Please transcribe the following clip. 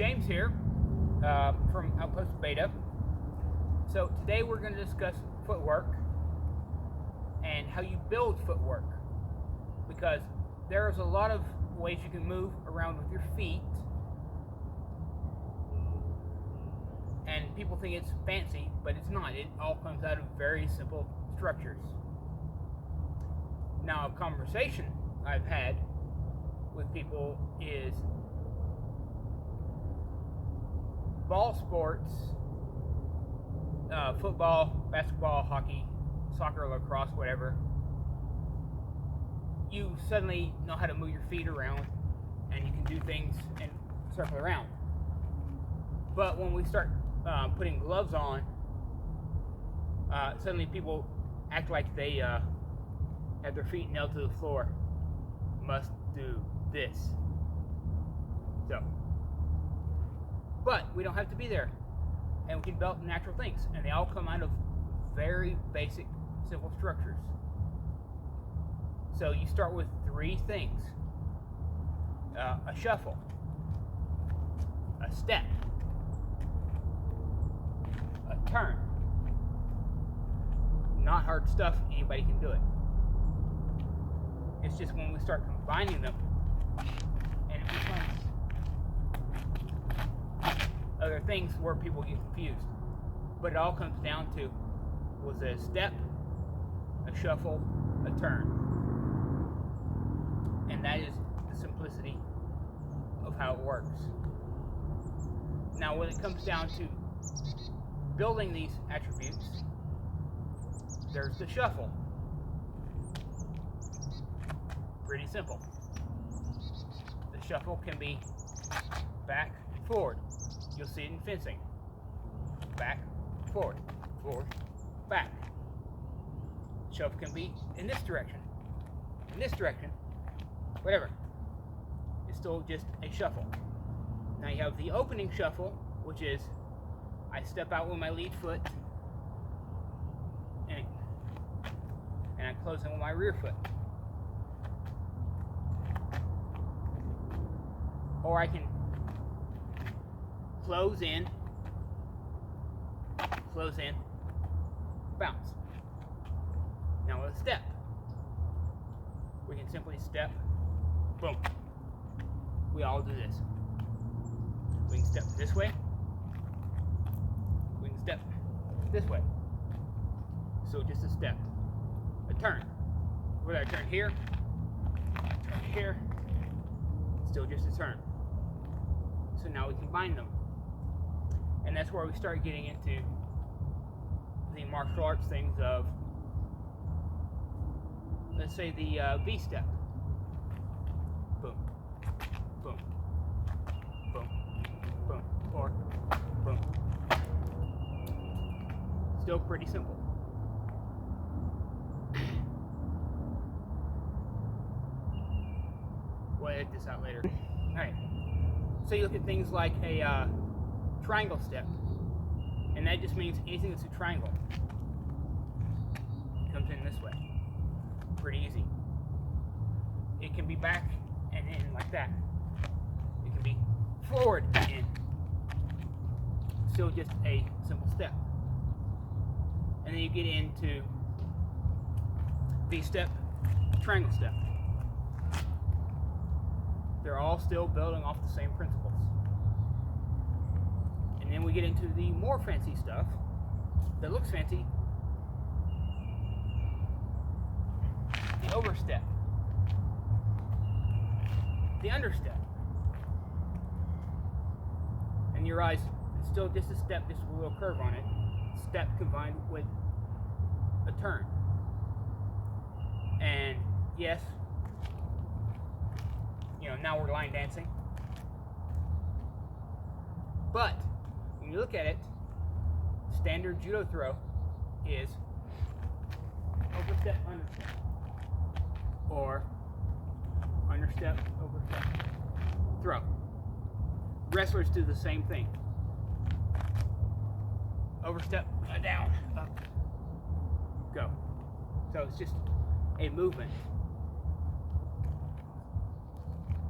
James here from Outpost Beta. So today we're going to discuss footwork and how you build footwork, because there's a lot of ways you can move around with your feet, and people think it's fancy, but it's not. It all comes out of very simple structures. Now, a conversation I've had with people is ball sports, football, basketball, hockey, soccer, lacrosse, whatever. You suddenly know how to move your feet around and you can do things and circle around. But when we start putting gloves on, suddenly people act like they have their feet nailed to the floor. Must do this. So, but we don't have to be there, and we can develop natural things, and they all come out of very basic, simple structures. So you start with three things: a shuffle, a step, a turn. Not hard stuff, anybody can do it. It's just when we start combining them and it becomes other things where people get confused. But it all comes down to, was it a step, a shuffle, a turn? And that is the simplicity of how it works. Now when it comes down to building these attributes, there's the shuffle. Pretty simple. The shuffle can be back, forward. You'll see it in fencing. Back, forward, forward, back. Shuffle can be in this direction, whatever. It's still just a shuffle. Now you have the opening shuffle, which is I step out with my lead foot and I close in with my rear foot. Or I can close in, bounce. Now with a step, we can simply step, boom. We all do this. We can step this way, we can step this way. So just a step. A turn. Whether I turn here, still just a turn. So now we combine them. And that's where we start getting into the martial arts things of, let's say, the V-step. Boom, boom, boom, boom, or boom. Still pretty simple. We'll edit this out later. Alright. So you look at things like a triangle step, and that just means anything that's a triangle comes in this way. Pretty easy. It can be back and in like that. It can be forward and in. Still just a simple step. And then you get into V-step, triangle step. They're all still building off the same principles. And then we get into the more fancy stuff that looks fancy. The overstep. The understep. And you realize it's still just a step, just with a little curve on it. Step combined with a turn. And yes, now we're line dancing. But when you look at it, standard judo throw is overstep, understep. Or understep, overstep, throw. Wrestlers do the same thing. Overstep, down, up, go. So it's just a movement.